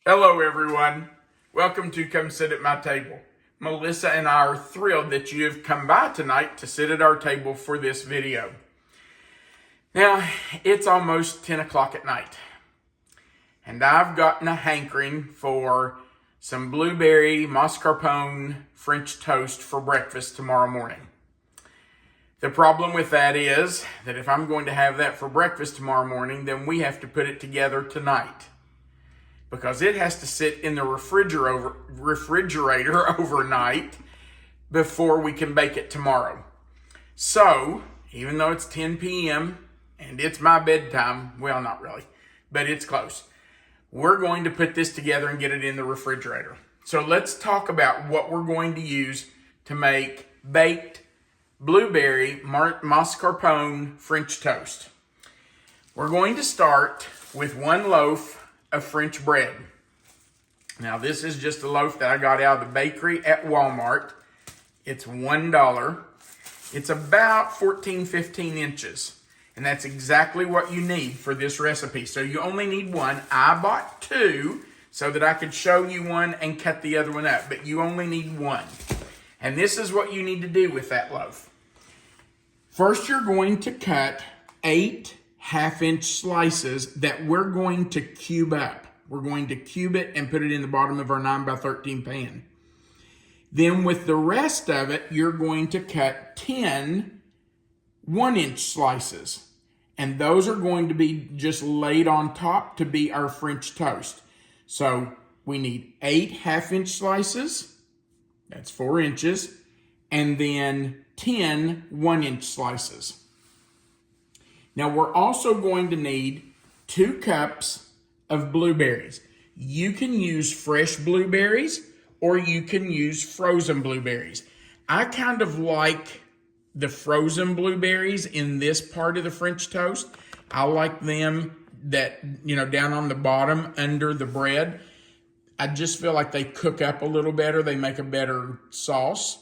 Hello everyone, welcome to Come Sit at My Table. Melissa and I are thrilled that you have come by tonight to sit at our table for this video. Now, it's almost 10 o'clock at night, and I've gotten a hankering for some blueberry mascarpone French toast for breakfast tomorrow morning. The problem with that is that if I'm going to have that for breakfast tomorrow morning, then we have to put it together tonight, because it has to sit in the refrigerator overnight before we can bake it tomorrow. So, even though it's 10 p.m. and it's my bedtime, well, not really, but it's close, we're going to put this together and get it in the refrigerator. So let's talk about what we're going to use to make baked blueberry mascarpone French toast. We're going to start with 1 loaf of French bread. Now, this is just a loaf that I got out of the bakery at Walmart. It's $1. It's about 14-15 inches. And that's exactly what you need for this recipe. So you only need 1. I bought 2 so that I could show you one and cut the other one up. But you only need 1. And this is what you need to do with that loaf. First, you're going to cut 8 half-inch slices that we're going to cube up. We're going to cube it and put it in the bottom of our 9x13 pan. Then with the rest of it, you're going to cut 10 1-inch slices. And those are going to be just laid on top to be our French toast. So we need 8 half-inch slices. That's 4 inches. And then 10 1-inch slices. Now, we're also going to need 2 cups of blueberries. You can use fresh blueberries or you can use frozen blueberries. I kind of like the frozen blueberries in this part of the French toast. I like them down on the bottom under the bread. I just feel like they cook up a little better. They make a better sauce.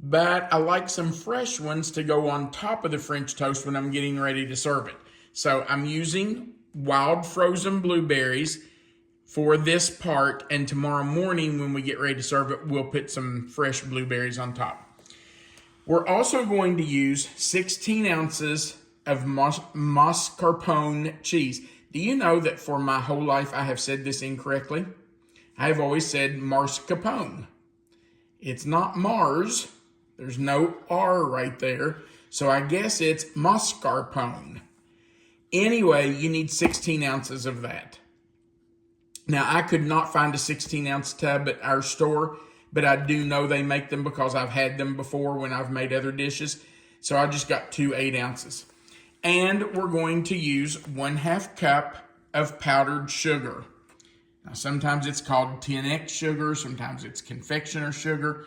But I like some fresh ones to go on top of the French toast when I'm getting ready to serve it. So I'm using wild frozen blueberries for this part, and tomorrow morning when we get ready to serve it, we'll put some fresh blueberries on top. We're also going to use 16 ounces of mascarpone cheese. Do you know that for my whole life I have said this incorrectly? I have always said mascarpone. It's not Mars. There's no R right there. So I guess it's mascarpone. Anyway, you need 16 ounces of that. Now, I could not find a 16-ounce tub at our store, but I do know they make them because I've had them before when I've made other dishes. So I just got 2 8 ounces. And we're going to use 1/2 cup of powdered sugar. Now, sometimes it's called 10X sugar, sometimes it's confectioner sugar,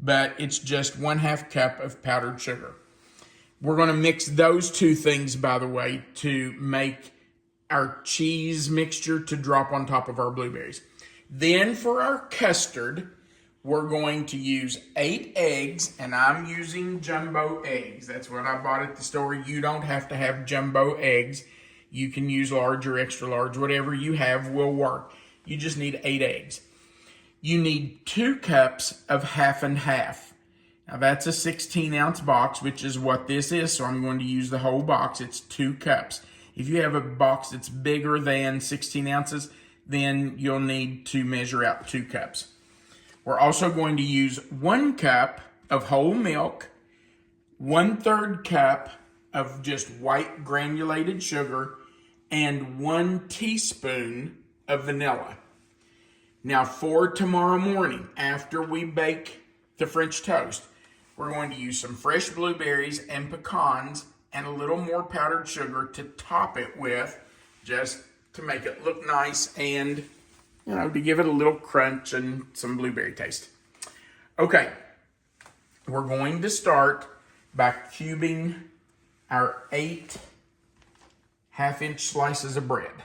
but it's just 1/2 cup of powdered sugar. We're going to mix those 2 things, by the way, to make our cheese mixture to drop on top of our blueberries. Then for our custard, we're going to use 8 eggs, and I'm using jumbo eggs. That's what I bought at the store. You don't have to have jumbo eggs. You can use large or extra large. Whatever you have will work. You just need 8 eggs. You need 2 cups of half and half. Now that's a 16-ounce box, which is what this is, so I'm going to use the whole box. It's 2 cups. If you have a box that's bigger than 16 ounces, then you'll need to measure out 2 cups. We're also going to use 1 cup of whole milk, 1/3 cup of just white granulated sugar, and 1 teaspoon of vanilla. Now for tomorrow morning, after we bake the French toast, we're going to use some fresh blueberries and pecans and a little more powdered sugar to top it with, just to make it look nice and, to give it a little crunch and some blueberry taste. Okay, we're going to start by cubing our 8 half-inch slices of bread.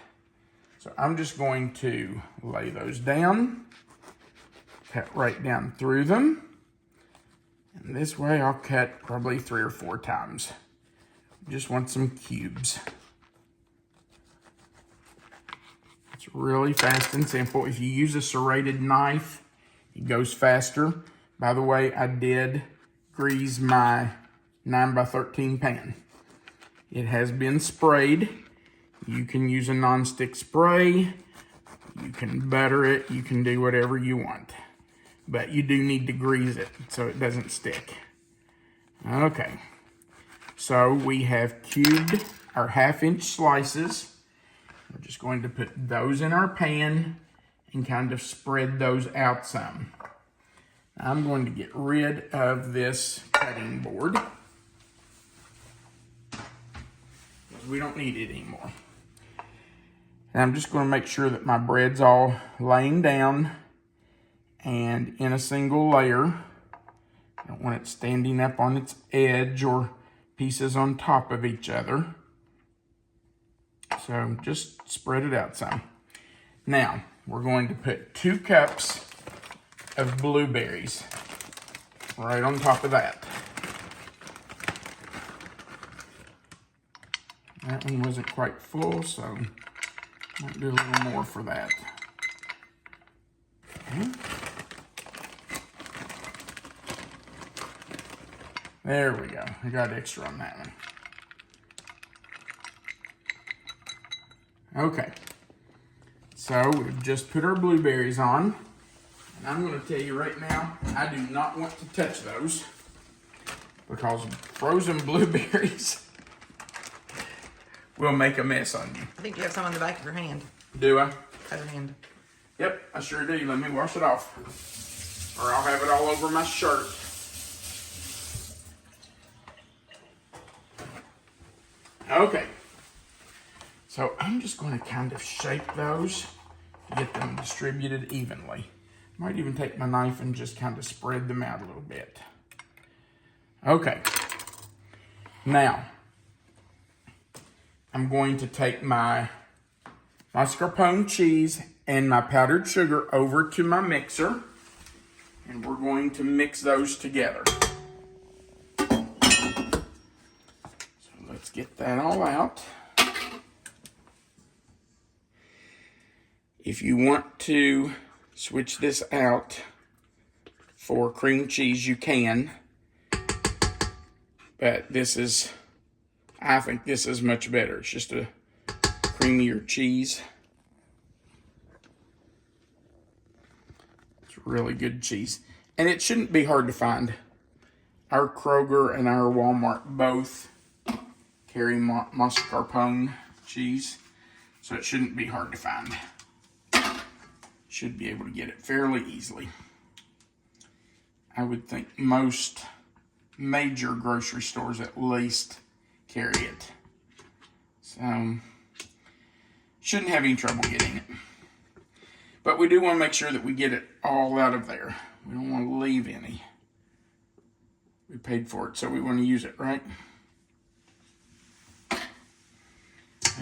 So I'm just going to lay those down, cut right down through them. And this way I'll cut probably 3 or 4 times. Just want some cubes. It's really fast and simple. If you use a serrated knife, it goes faster. By the way, I did grease my 9x13 pan. It has been sprayed. You can use a nonstick spray. You can butter it. You can do whatever you want. But you do need to grease it so it doesn't stick. Okay. So we have cubed our 1/2-inch slices. We're just going to put those in our pan and kind of spread those out some. I'm going to get rid of this cutting board because we don't need it anymore. And I'm just going to make sure that my bread's all laying down and in a single layer. I don't want it standing up on its edge or pieces on top of each other. So just spread it out some. Now, we're going to put 2 cups of blueberries right on top of that. That one wasn't quite full, so might do a little more for that. Okay. There we go. I got extra on that one. Okay. So we've just put our blueberries on. And I'm going to tell you right now, I do not want to touch those because frozen blueberries will make a mess on you. I think you have some on the back of your hand. Do I? Other hand. Yep, I sure do. Let me wash it off. Or I'll have it all over my shirt. Okay. So I'm just going to kind of shape those to get them distributed evenly. Might even take my knife and just kind of spread them out a little bit. Okay. Now, I'm going to take my mascarpone cheese and my powdered sugar over to my mixer, and we're going to mix those together. So let's get that all out. If you want to switch this out for cream cheese, you can. But I think this is much better. It's just a creamier cheese. It's really good cheese. And it shouldn't be hard to find. Our Kroger and our Walmart both carry mascarpone cheese. So it shouldn't be hard to find. Should be able to get it fairly easily. I would think most major grocery stores at least carry it. So, shouldn't have any trouble getting it. But we do want to make sure that we get it all out of there. We don't want to leave any. We paid for it, so we want to use it, right?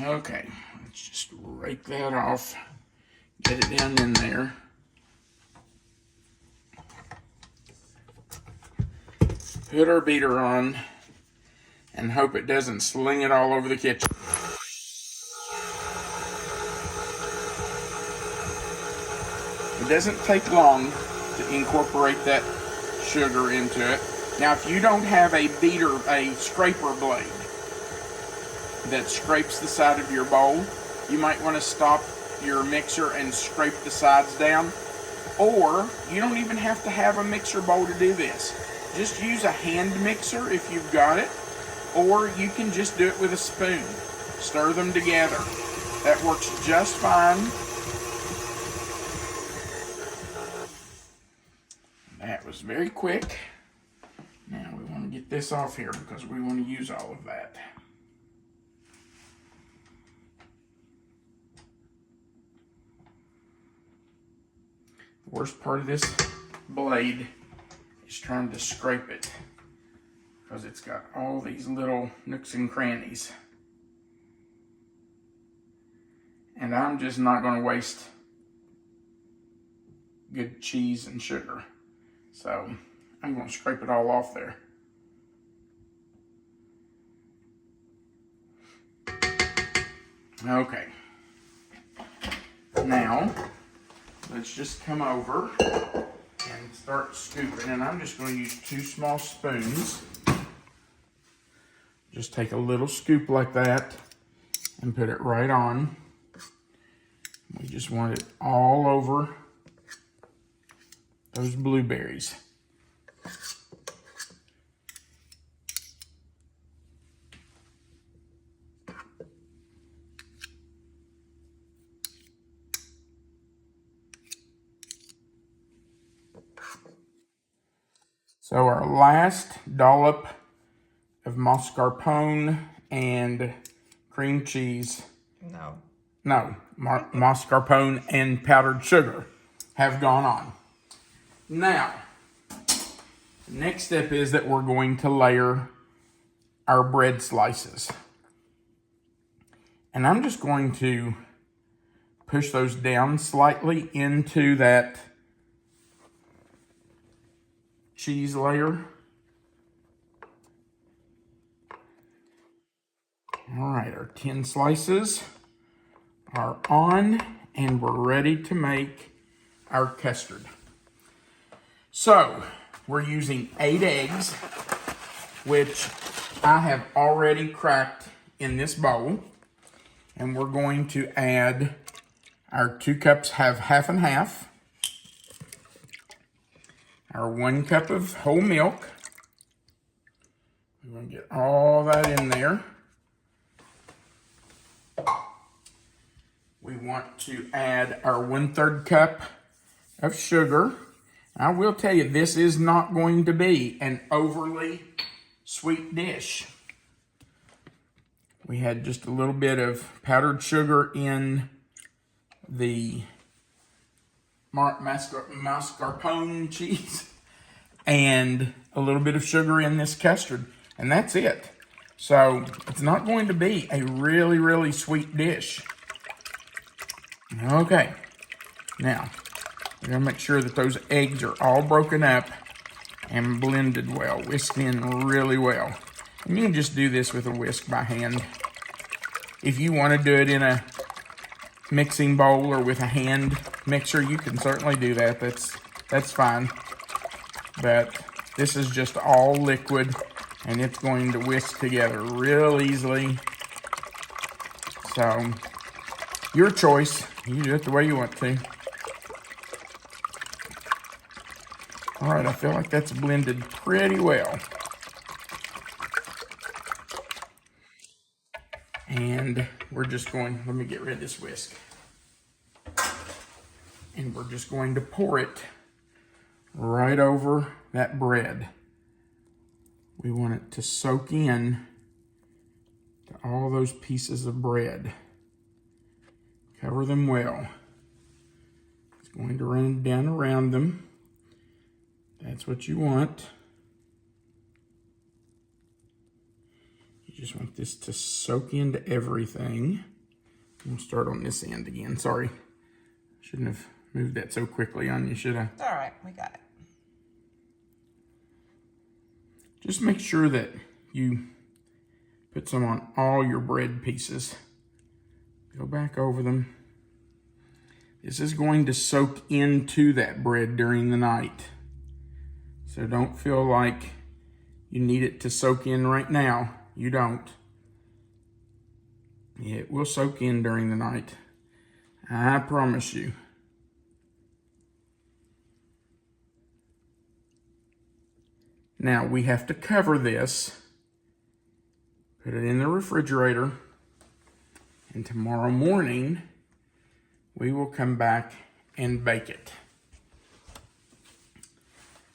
Okay, let's just rake that off. Get it down in there. Put our beater on and hope it doesn't sling it all over the kitchen. It doesn't take long to incorporate that sugar into it. Now, if you don't have a beater, a scraper blade that scrapes the side of your bowl, you might want to stop your mixer and scrape the sides down. Or you don't even have to have a mixer bowl to do this. Just use a hand mixer if you've got it, or you can just do it with a spoon. Stir them together. That works just fine. That was very quick. Now we want to get this off here because we want to use all of that. The worst part of this blade is trying to scrape it because it's got all these little nooks and crannies. And I'm just not going to waste good cheese and sugar. So I'm going to scrape it all off there. Okay. Now, let's just come over and start scooping. And I'm just going to use 2 small spoons. Just take a little scoop like that and put it right on. We just want it all over those blueberries. So our last dollop of mascarpone and cream cheese. No, mascarpone and powdered sugar have gone on. Now, the next step is that we're going to layer our bread slices. And I'm just going to push those down slightly into that cheese layer. All right, our 10 slices are on, and we're ready to make our custard. So, we're using 8 eggs, which I have already cracked in this bowl. And we're going to add our 2 cups, have half and half. Our 1 cup of whole milk. We're going to get all that in there. We want to add our 1/3 cup of sugar. I will tell you, this is not going to be an overly sweet dish. We had just a little bit of powdered sugar in the mascarpone cheese and a little bit of sugar in this custard, and that's it. So it's not going to be a really, really sweet dish. Okay, now we're gonna make sure that those eggs are all broken up and blended well, whisked in really well. And you can just do this with a whisk by hand. If you want to do it in a mixing bowl or with a hand mixer, you can certainly do that. That's fine. But this is just all liquid, and it's going to whisk together real easily. So, your choice. You do it the way you want to. All right, I feel like that's blended pretty well. And we're just going, let me get rid of this whisk. And we're just going to pour it right over that bread. We want it to soak in to all those pieces of bread. Cover them well. It's going to run down around them. That's what you want. You just want this to soak into everything. We'll start on this end again. Sorry. Shouldn't have moved that so quickly on you, should I? It's all right. We got it. Just make sure that you put some on all your bread pieces. Go back over them. This is going to soak into that bread during the night. So don't feel like you need it to soak in right now. You don't. It will soak in during the night. I promise you. Now we have to cover this. Put it in the refrigerator. And tomorrow morning, we will come back and bake it.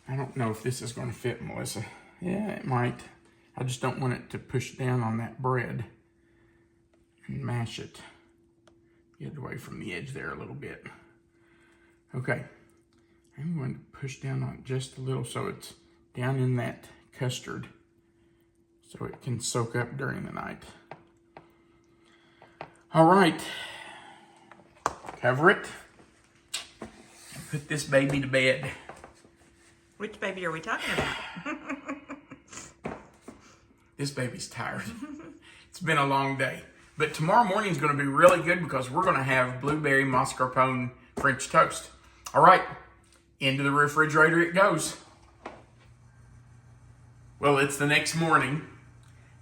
I don't know if this is going to fit, Melissa. Yeah, it might. I just don't want it to push down on that bread and mash it. Get away from the edge there a little bit. Okay. I'm going to push down on it just a little so it's down in that custard so it can soak up during the night. All right. Cover it. Put this baby to bed. Which baby are we talking about? This baby's tired. It's been a long day. But tomorrow morning is going to be really good because we're going to have blueberry mascarpone French toast. All right, into the refrigerator it goes. Well, it's the next morning,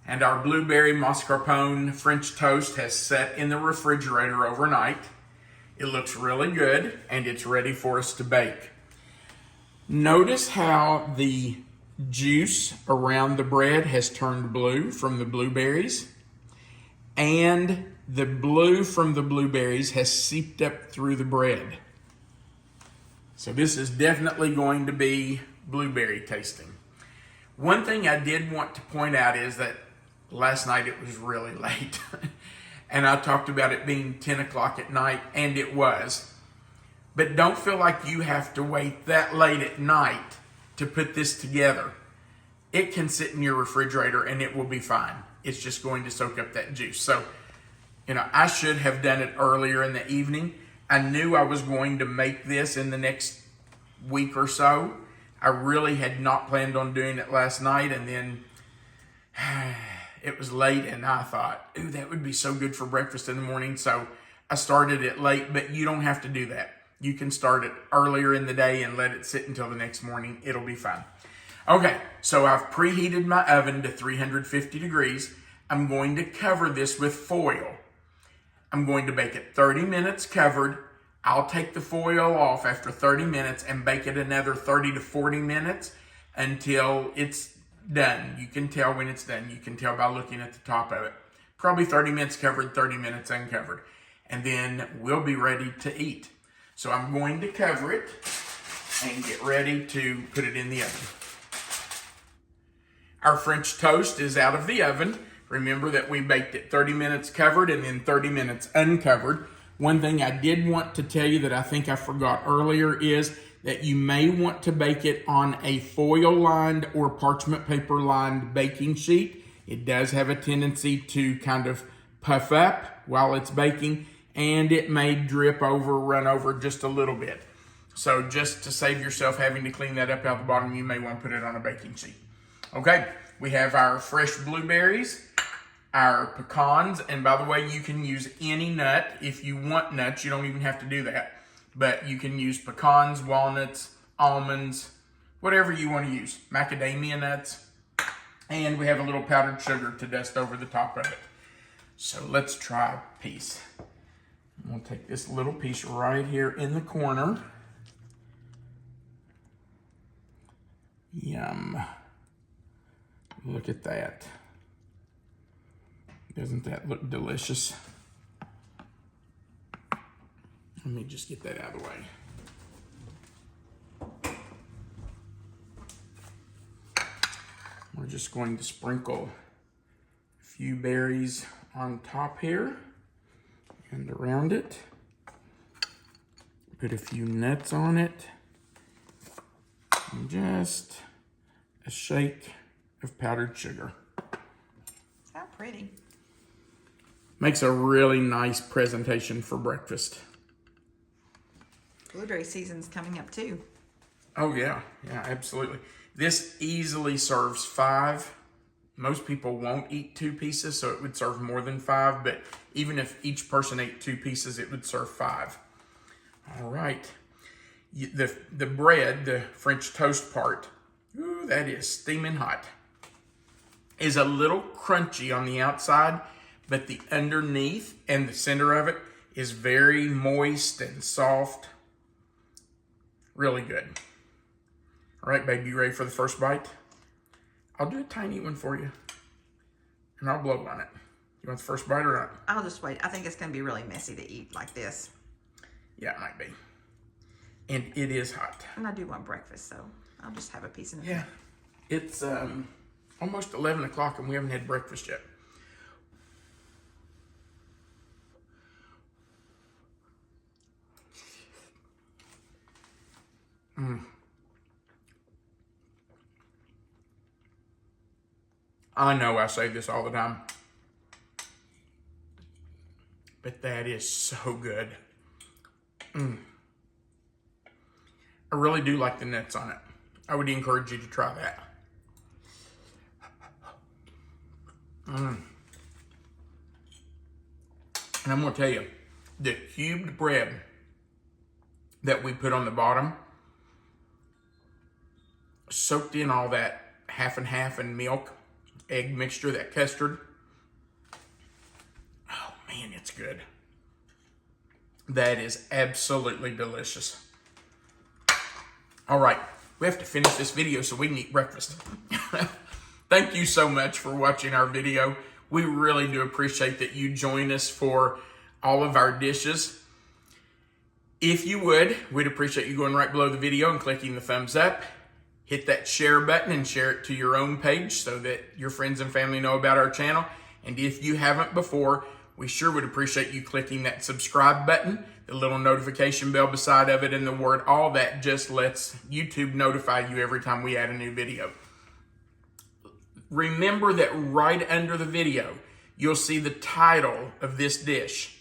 and our blueberry mascarpone French toast has set in the refrigerator overnight. It looks really good, and it's ready for us to bake. Notice how the juice around the bread has turned blue from the blueberries, and the blue from the blueberries has seeped up through the bread. So this is definitely going to be blueberry tasting. One thing I did want to point out is that last night it was really late. And I talked about it being 10 o'clock at night, and it was. But don't feel like you have to wait that late at night to put this together. It can sit in your refrigerator and it will be fine. It's just going to soak up that juice. So, I should have done it earlier in the evening. I knew I was going to make this in the next week or so. I really had not planned on doing it last night, and then it was late, and I thought, ooh, that would be so good for breakfast in the morning. So I started it late, but you don't have to do that. You can start it earlier in the day and let it sit until the next morning. It'll be fine. Okay, so I've preheated my oven to 350 degrees. I'm going to cover this with foil. I'm going to bake it 30 minutes covered. I'll take the foil off after 30 minutes and bake it another 30 to 40 minutes until it's done. You can tell when it's done. You can tell by looking at the top of it. Probably 30 minutes covered, 30 minutes uncovered. And then we'll be ready to eat. So I'm going to cover it and get ready to put it in the oven. Our French toast is out of the oven. Remember that we baked it 30 minutes covered and then 30 minutes uncovered. One thing I did want to tell you that I think I forgot earlier is that you may want to bake it on a foil-lined or parchment paper-lined baking sheet. It does have a tendency to kind of puff up while it's baking, and it may drip over, run over just a little bit. So just to save yourself having to clean that up out the bottom, you may want to put it on a baking sheet. Okay, we have our fresh blueberries, our pecans, and by the way, you can use any nut. If you want nuts, you don't even have to do that. But you can use pecans, walnuts, almonds, whatever you want to use. Macadamia nuts. And we have a little powdered sugar to dust over the top of it. So let's try a piece. I'm going to take this little piece right here in the corner. Yum. Look at that. Doesn't that look delicious? Let me just get that out of the way. We're just going to sprinkle a few berries on top here and around it. Put a few nuts on it. And just a shake of powdered sugar. How pretty. Makes a really nice presentation for breakfast. Blueberry season's coming up too. Oh yeah, absolutely. This easily serves 5. Most people won't eat 2 pieces, so it would serve more than 5, but even if each person ate 2 pieces, it would serve 5. All right. The bread, the French toast part, ooh, that is steaming hot, is a little crunchy on the outside, but the underneath and the center of it is very moist and soft. Really good. All right, baby, you ready for the first bite? I'll do a tiny one for you, and I'll blow on it. You want the first bite or not? I'll just wait. I think it's going to be really messy to eat like this. Yeah, it might be. And it is hot. And I do want breakfast, so I'll just have a piece in the Yeah. It's almost 11 o'clock, and we haven't had breakfast yet. I know I say this all the time, but that is so good. I really do like the nuts on it. I would encourage you to try that. And I'm going to tell you, the cubed bread that we put on the bottom soaked in all that half and half and milk, egg mixture, that custard. Oh man, it's good. That is absolutely delicious. All right, we have to finish this video so we can eat breakfast. Thank you so much for watching our video. We really do appreciate that you join us for all of our dishes. If you would, we'd appreciate you going right below the video and clicking the thumbs up. Hit that share button and share it to your own page so that your friends and family know about our channel. And if you haven't before, we sure would appreciate you clicking that subscribe button, the little notification bell beside of it, and the word all. That just lets YouTube notify you every time we add a new video. Remember that right under the video, you'll see the title of this dish.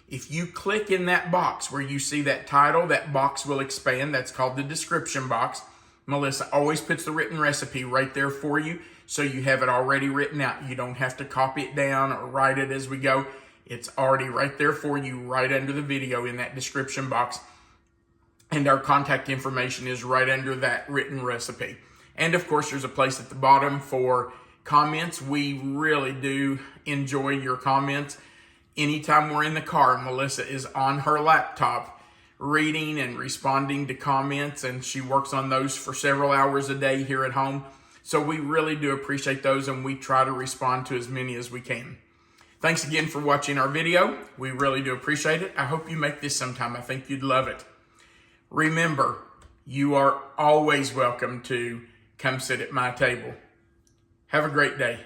If you click in that box where you see that title, that box will expand. That's called the description box. Melissa always puts the written recipe right there for you, so you have it already written out. You don't have to copy it down or write it as we go. It's already right there for you, right under the video in that description box. And our contact information is right under that written recipe. And of course, there's a place at the bottom for comments. We really do enjoy your comments. Anytime we're in the car, Melissa is on her laptop reading and responding to comments, and she works on those for several hours a day here at home. So we really do appreciate those, and we try to respond to as many as we can. Thanks again for watching our video. We really do appreciate it. I hope you make this sometime. I think you'd love it. Remember, you are always welcome to come sit at my table. Have a great day.